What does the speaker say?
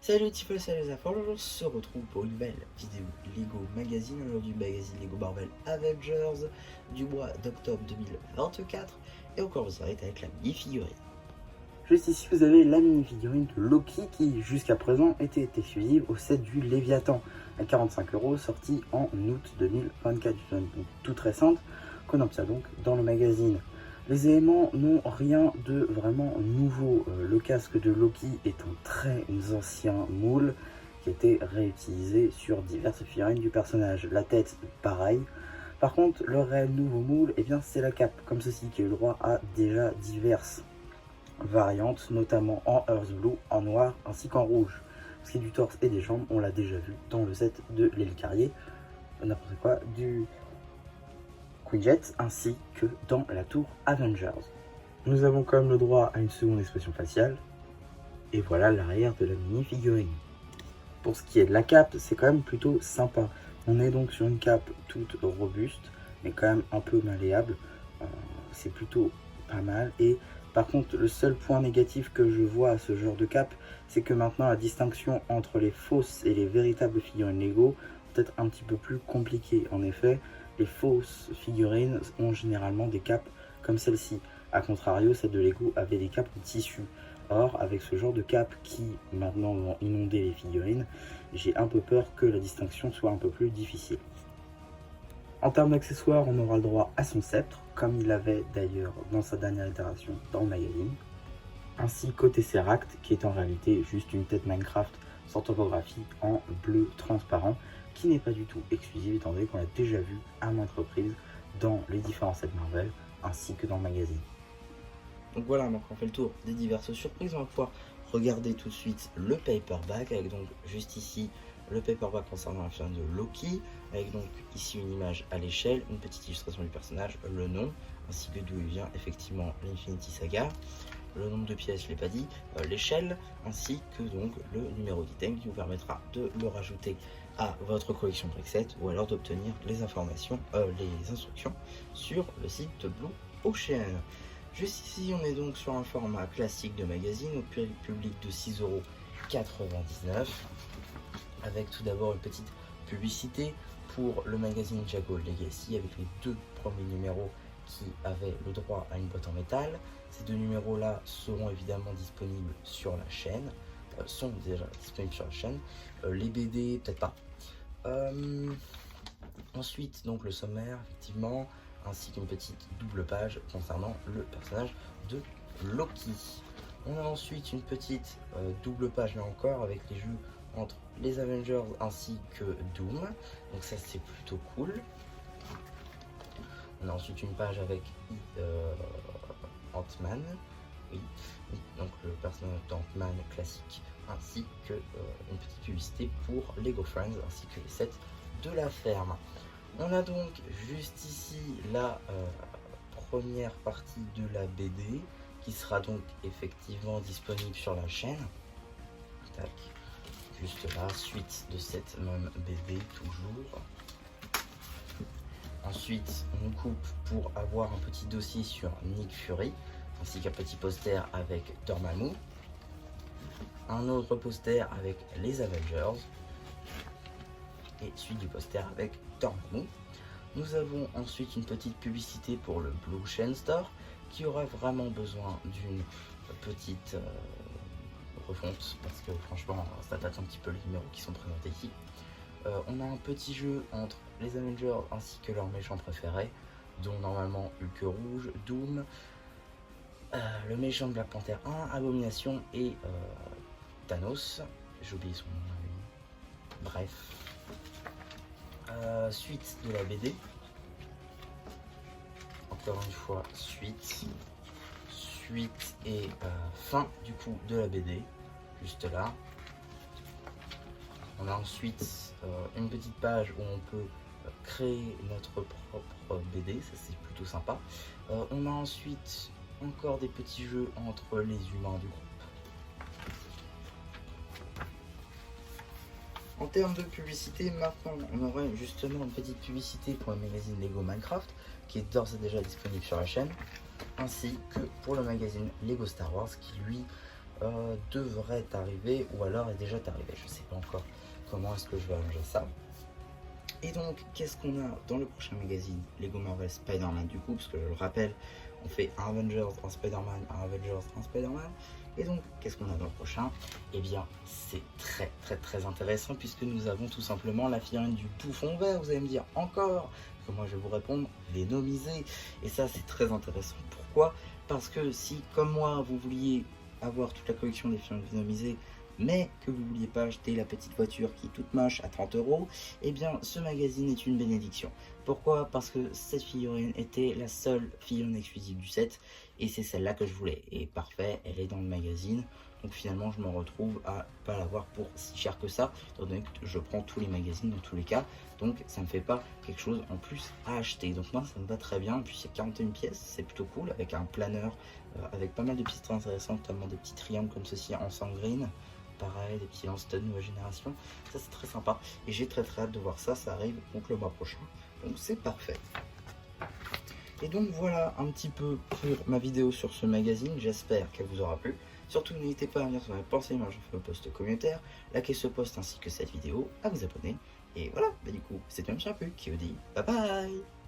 Salut Tiffle, salut les affaires, on se retrouve pour une nouvelle vidéo Lego Magazine, aujourd'hui magazine Lego Marvel Avengers du mois d'octobre 2024 et encore vous arrêtez avec la mini-figurine. Juste ici vous avez la mini-figurine de Loki qui jusqu'à présent était exclusive au set du Léviathan à 45 €, sortie en août 2024, donc toute récente, qu'on obtient donc dans le magazine. Les éléments n'ont rien de vraiment nouveau. Le casque de Loki est un très ancien moule qui a été réutilisé sur diverses figurines du personnage. La tête, pareil. Par contre, le réel nouveau moule, eh bien, c'est la cape, comme ceci, qui a eu le droit à déjà diverses variantes, notamment en Earth Blue, en noir ainsi qu'en rouge. Ce qui est du torse et des jambes, on l'a déjà vu dans le set de l'Hélicarrier, n'importe quoi, du Quinjet ainsi que dans la tour Avengers. Nous avons quand même le droit à une seconde expression faciale, et voilà l'arrière de la mini-figurine. Pour ce qui est de la cape, c'est quand même plutôt sympa. On est donc sur une cape toute robuste, mais quand même un peu malléable. C'est plutôt pas mal. Et par contre, le seul point négatif que je vois à ce genre de cape, c'est que maintenant la distinction entre les fausses et les véritables figurines Lego peut être un petit peu plus compliquée. En effet, les fausses figurines ont généralement des capes comme celle-ci. A contrario, celles de Lego avaient des capes en tissu. Or, avec ce genre de cape qui maintenant vont inonder les figurines, j'ai un peu peur que la distinction soit un peu plus difficile. En termes d'accessoires, on aura le droit à son sceptre, comme il l'avait d'ailleurs dans sa dernière itération dans le magazine, ainsi qu'au Tesseract, qui est en réalité juste une tête Minecraft sans topographie en bleu transparent, qui n'est pas du tout exclusive étant donné qu'on l'a déjà vu à maintes reprises dans les différents sets Marvel, ainsi que dans le magazine. Donc voilà, donc on fait le tour des diverses surprises, on va pouvoir regarder tout de suite le paperback avec donc juste ici le paperback concernant la figurine de Loki, avec donc ici une image à l'échelle, une petite illustration du personnage, le nom, ainsi que d'où il vient effectivement l'Infinity Saga, le nombre de pièces, je ne l'ai pas dit, l'échelle, ainsi que donc le numéro d'item qui vous permettra de le rajouter à votre collection Brickset ou alors d'obtenir les informations, les instructions sur le site de Blue Ocean. Juste ici, on est donc sur un format classique de magazine au prix public de 6,99 € avec tout d'abord une petite publicité pour le magazine Jago Legacy avec les deux premiers numéros qui avaient le droit à une boîte en métal. Ces deux numéros là seront évidemment disponibles sur la chaîne, sont déjà disponibles sur la chaîne, les BD peut-être pas. Ensuite donc le sommaire effectivement, ainsi qu'une petite double page concernant le personnage de Loki. On a ensuite une petite double page là encore avec les jeux entre les Avengers ainsi que Doom, donc ça c'est plutôt cool. On a ensuite une page avec Ant-Man, oui, donc le personnage d'Ant-Man classique, ainsi que une petite publicité pour Lego Friends ainsi que les sets de la ferme. On a donc juste ici la première partie de la BD qui sera donc effectivement disponible sur la chaîne. Tac. Juste là, suite de cette même BD toujours. Ensuite, on coupe pour avoir un petit dossier sur Nick Fury, ainsi qu'un petit poster avec Dormammu. Un autre poster avec les Avengers. Et suite du poster avec Dormammu. Nous avons ensuite une petite publicité pour le Blue Ocean Store qui aura vraiment besoin d'une petite refonte parce que franchement ça date un petit peu les numéros qui sont présentés ici. On a un petit jeu entre les Avengers ainsi que leurs méchants préférés, dont normalement Hulk Rouge, Doom, le méchant de Black Panther 1, Abomination et Thanos. J'ai oublié son nom. Bref. Suite de la BD. Encore une fois, suite et fin du coup de la BD. Juste là. On a ensuite une petite page où on peut créer notre propre BD, ça c'est plutôt sympa. On a ensuite encore des petits jeux entre les humains du groupe. En termes de publicité, maintenant on aurait justement une petite publicité pour le magazine Lego Minecraft qui est d'ores et déjà disponible sur la chaîne, ainsi que pour le magazine Lego Star Wars qui lui devrait arriver ou alors est déjà arrivé. Je sais pas encore comment est-ce que je vais arranger ça. Et donc, qu'est-ce qu'on a dans le prochain magazine Lego Marvel Spider-Man du coup, parce que je le rappelle, on fait un Avengers, un Spider-Man, un Avengers, un Spider-Man. Et donc, qu'est-ce qu'on a dans le prochain? Eh bien, c'est très intéressant puisque nous avons tout simplement la figurine du bouffon vert. Vous allez me dire encore, parce que moi je vais vous répondre, Venomisé. Et ça, c'est très intéressant. Pourquoi? Parce que si, comme moi, vous vouliez avoir toute la collection des figurines Venomisées, mais que vous vouliez pas acheter la petite voiture qui est toute moche à 30 €, eh bien ce magazine est une bénédiction. Pourquoi? Parce que cette figurine était la seule figurine exclusive du set et c'est celle-là que je voulais. Et parfait, elle est dans le magazine. Donc finalement je me retrouve à pas l'avoir pour si cher que ça, étant donné que je prends tous les magazines dans tous les cas. Donc ça me fait pas quelque chose en plus à acheter. Donc moi ça me va très bien. Et puis c'est 41 pièces, c'est plutôt cool avec un planeur, avec pas mal de petites très intéressantes, notamment des petits triangles comme ceci en sangrine. Pareil, des petits lance-stone nouvelle génération, ça c'est très sympa et j'ai très hâte de voir ça, ça arrive donc le mois prochain, donc c'est parfait. Et donc voilà un petit peu pour ma vidéo sur ce magazine, j'espère qu'elle vous aura plu. Surtout n'hésitez pas à venir sur mes pensées, moi je fais un post commentaire, liker ce post ainsi que cette vidéo, à vous abonner. Et voilà, bah du coup, c'était un peu qui vous dit bye bye.